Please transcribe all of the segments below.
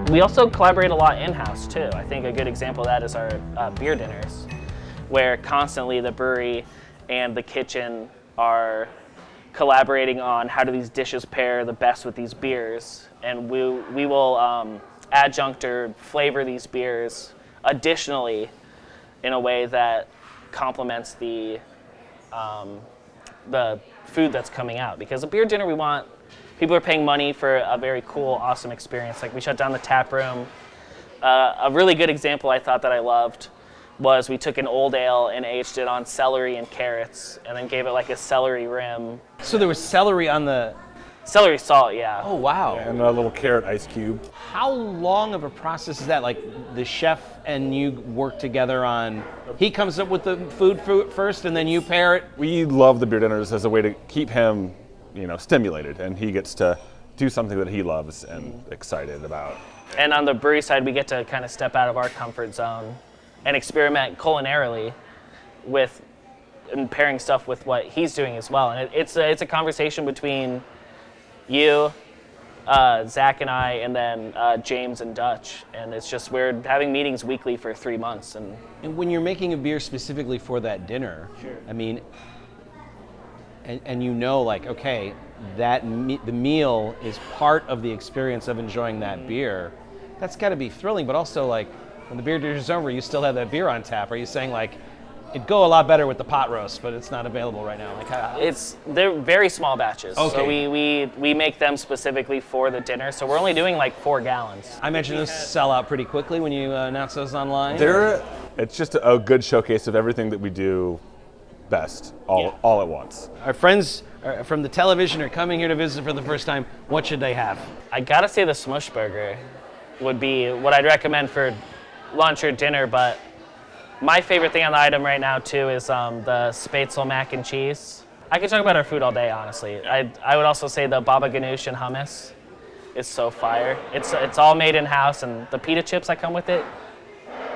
We also collaborate a lot in-house too. I think a good example of that is our beer dinners, where constantly the brewery and the kitchen are collaborating on how do these dishes pair the best with these beers, and we will adjunct or flavor these beers additionally in a way that complements the food that's coming out. Because a beer dinner, we want people are paying money for a very cool, awesome experience. Like we shut down the tap room. A really good example I thought that I loved was we took an old ale and aged it on celery and carrots, and then gave it like a celery rim. So there was celery on the... Celery salt, yeah. Oh, wow. And a little carrot ice cube. How long of a process is that? Like the chef and you work together on, he comes up with the food first and then you pair it? We love the beer dinners as a way to keep him, stimulated, and he gets to do something that he loves and excited about. And on the brewery side, we get to kind of step out of our comfort zone and experiment culinarily with and pairing stuff with what he's doing as well. And it's a conversation between you, Zach and I, and then James and Dutch. And it's just, we're having meetings weekly for 3 months. And when you're making a beer specifically for that dinner, sure. I mean, and like, okay, the meal is part of the experience of enjoying that beer. That's got to be thrilling, but also like, when the beer dinner's over, you still have that beer on tap. Are you saying like, it'd go a lot better with the pot roast, but it's not available right now? Like, they're very small batches. Okay. So we make them specifically for the dinner. So we're only doing like 4 gallons. I imagine those sell out pretty quickly when you announce those online. It's just a good showcase of everything that we do best, all at once. Our friends from the television are coming here to visit for the first time. What should they have? I gotta say the Smush Burger would be what I'd recommend for lunch or dinner, but my favorite thing on the item right now too is the Spätzle mac and cheese. I could talk about our food all day, honestly. I would also say the baba ganoush and hummus is so fire. It's all made in-house, and the pita chips that come with it,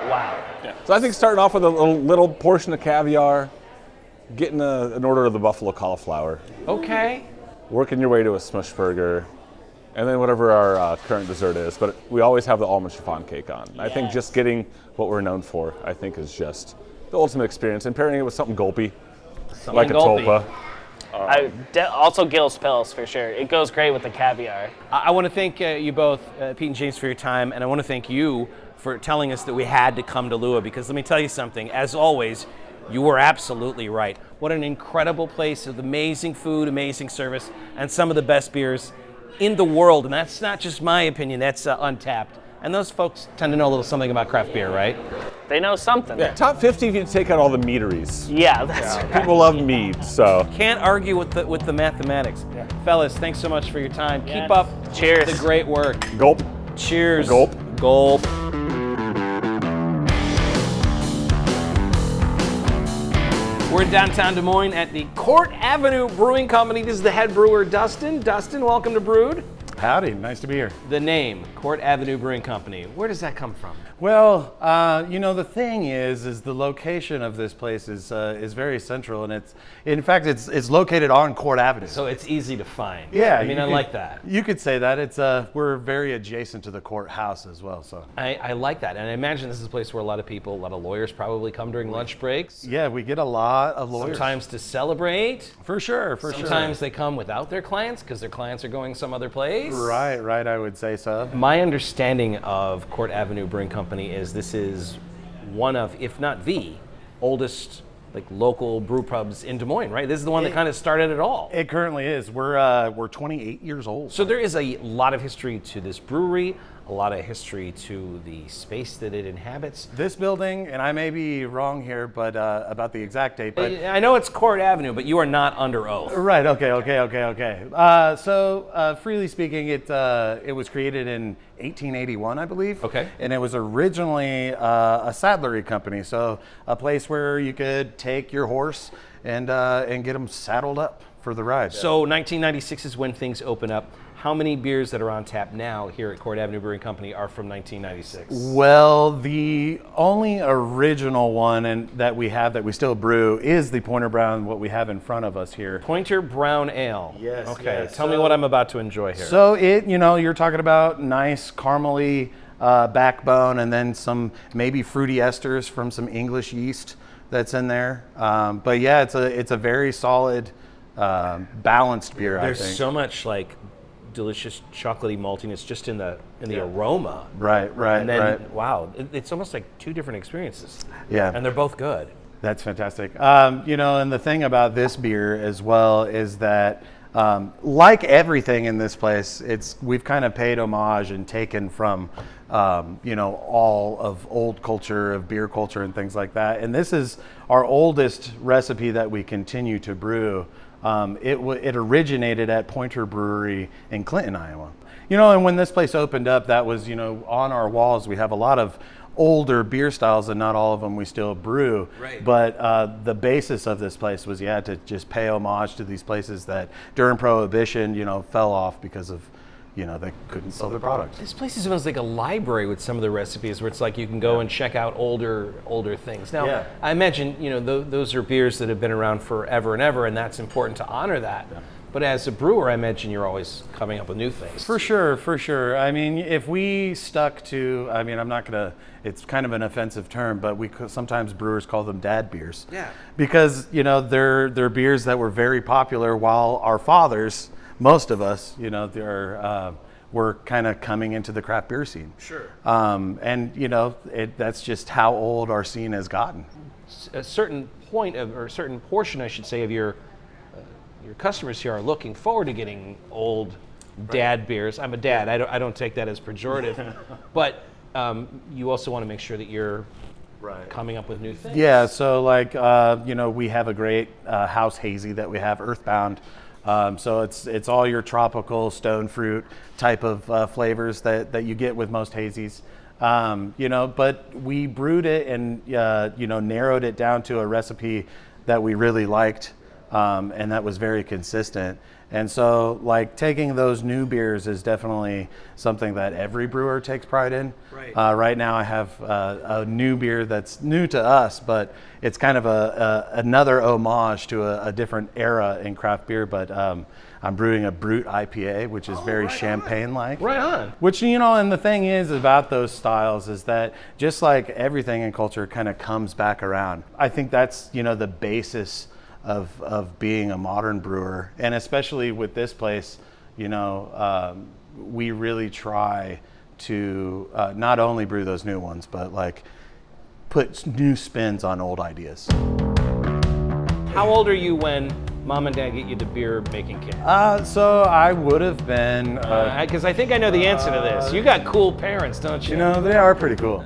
wow. Yeah. So I think starting off with a little portion of caviar, getting an order of the buffalo cauliflower. Okay. Working your way to a Smush Burger, and then whatever our current dessert is. But we always have the almond chiffon cake on. Yes. I think just getting what we're known for, I think, is just the ultimate experience. And pairing it with something gulpy, like a tulpa. Also Gil's Pills, for sure. It goes great with the caviar. I want to thank you both, Pete and James, for your time. And I want to thank you for telling us that we had to come to Lua, because let me tell you something. As always, you were absolutely right. What an incredible place with amazing food, amazing service, and some of the best beers in the world. And that's not just my opinion, that's Untapped. And those folks tend to know a little something about craft beer, right? They know something. Yeah, top 50 if you take out all the meaderies. Yeah, that's right. People love mead, so. Can't argue with the mathematics. Yeah. Fellas, thanks so much for your time. Yes. Keep up Cheers. the great work. Gulp. Cheers. Gulp. Gulp. We're in downtown Des Moines at the Court Avenue Brewing Company. This is the head brewer, Dustin. Dustin, welcome to Brewed. Howdy, nice to be here. The name, Court Avenue Brewing Company. Where does that come from? Well, the thing is the location of this place is very central, and it's located on Court Avenue. So it's easy to find. Yeah, I like that. You could say that. It's we're very adjacent to the courthouse as well. So I like that, and I imagine this is a place where a lot of lawyers probably come during lunch breaks. Yeah, we get a lot of lawyers. Sometimes to celebrate. For sure. Sometimes they come without their clients because their clients are going some other place. Right, I would say so. My understanding of Court Avenue Brewing Company is this is one of, if not the oldest local brew pubs in Des Moines, right? This is the one that kind of started it all. It currently is. We're 28 years old. So there is a lot of history to this brewery, a lot of history to the space that it inhabits. This building, and I may be wrong here, but about the exact date, but I know it's Court Avenue, but you are not under oath. Right. Okay. So freely speaking, it was created in 1881, I believe. Okay. And it was originally a saddlery company, so a place where you could take your horse and get them saddled up for the ride. So 1996 is when things open up. How many beers that are on tap now here at Court Avenue Brewing Company are from 1996? Well, the only original one that we have that we still brew is the Pointer Brown, what we have in front of us here. Pointer Brown Ale. Yes. Okay, yes. tell me what I'm about to enjoy here. So you're talking about nice caramely backbone, and then some maybe fruity esters from some English yeast that's in there. But yeah, it's a very solid, balanced beer. There's I think. so much like delicious chocolatey maltiness just in the aroma. Right. And then Right. wow, it's almost like two different experiences. Yeah. And they're both good. That's fantastic. And the thing about this beer as well is that, like everything in this place, we've kind of paid homage and taken from, all of old culture, of beer culture and things like that. And this is our oldest recipe that we continue to brew. It originated at Pointer Brewery in Clinton, Iowa. And when this place opened up, that was, on our walls, we have a lot of older beer styles, and not all of them we still brew. Right. But the basis of this place was, to just pay homage to these places that during Prohibition, fell off because of, they couldn't sell their products. This place is almost like a library with some of the recipes, where it's like you can go and check out older things. Now, Yeah. I imagine those are beers that have been around forever and ever, and that's important to honor that. Yeah. But as a brewer, I imagine you're always coming up with new things. For sure. I mean, if we stuck to, I'm not gonna. It's kind of an offensive term, but sometimes brewers call them dad beers. Yeah. Because they're beers that were very popular while our fathers, most of us, were kind of coming into the craft beer scene. Sure. That's just how old our scene has gotten. A certain point or a certain portion, I should say, of your customers here are looking forward to getting old dad beers. I'm a dad. I don't take that as pejorative, but you also want to make sure that you're coming up with new things. Yeah. So we have a great house hazy that we have, Earthbound. So it's all your tropical stone fruit type of flavors that you get with most hazies. But we brewed it and narrowed it down to a recipe that we really liked. And that was very consistent. And so, taking those new beers is definitely something that every brewer takes pride in. Right. Right now, I have a new beer that's new to us, but it's kind of another homage to a different era in craft beer. But I'm brewing a Brewed IPA, which is very champagne-like. Right on. Which, and the thing is about those styles is that just like everything in culture kind of comes back around. I think that's, the basis of being a modern brewer, and especially with this place, we really try to not only brew those new ones, but put new spins on old ideas. How old are you when Mom and Dad get you the beer making kit? So I would have been. Because I think I know the answer to this. You got cool parents, don't you? They are pretty cool.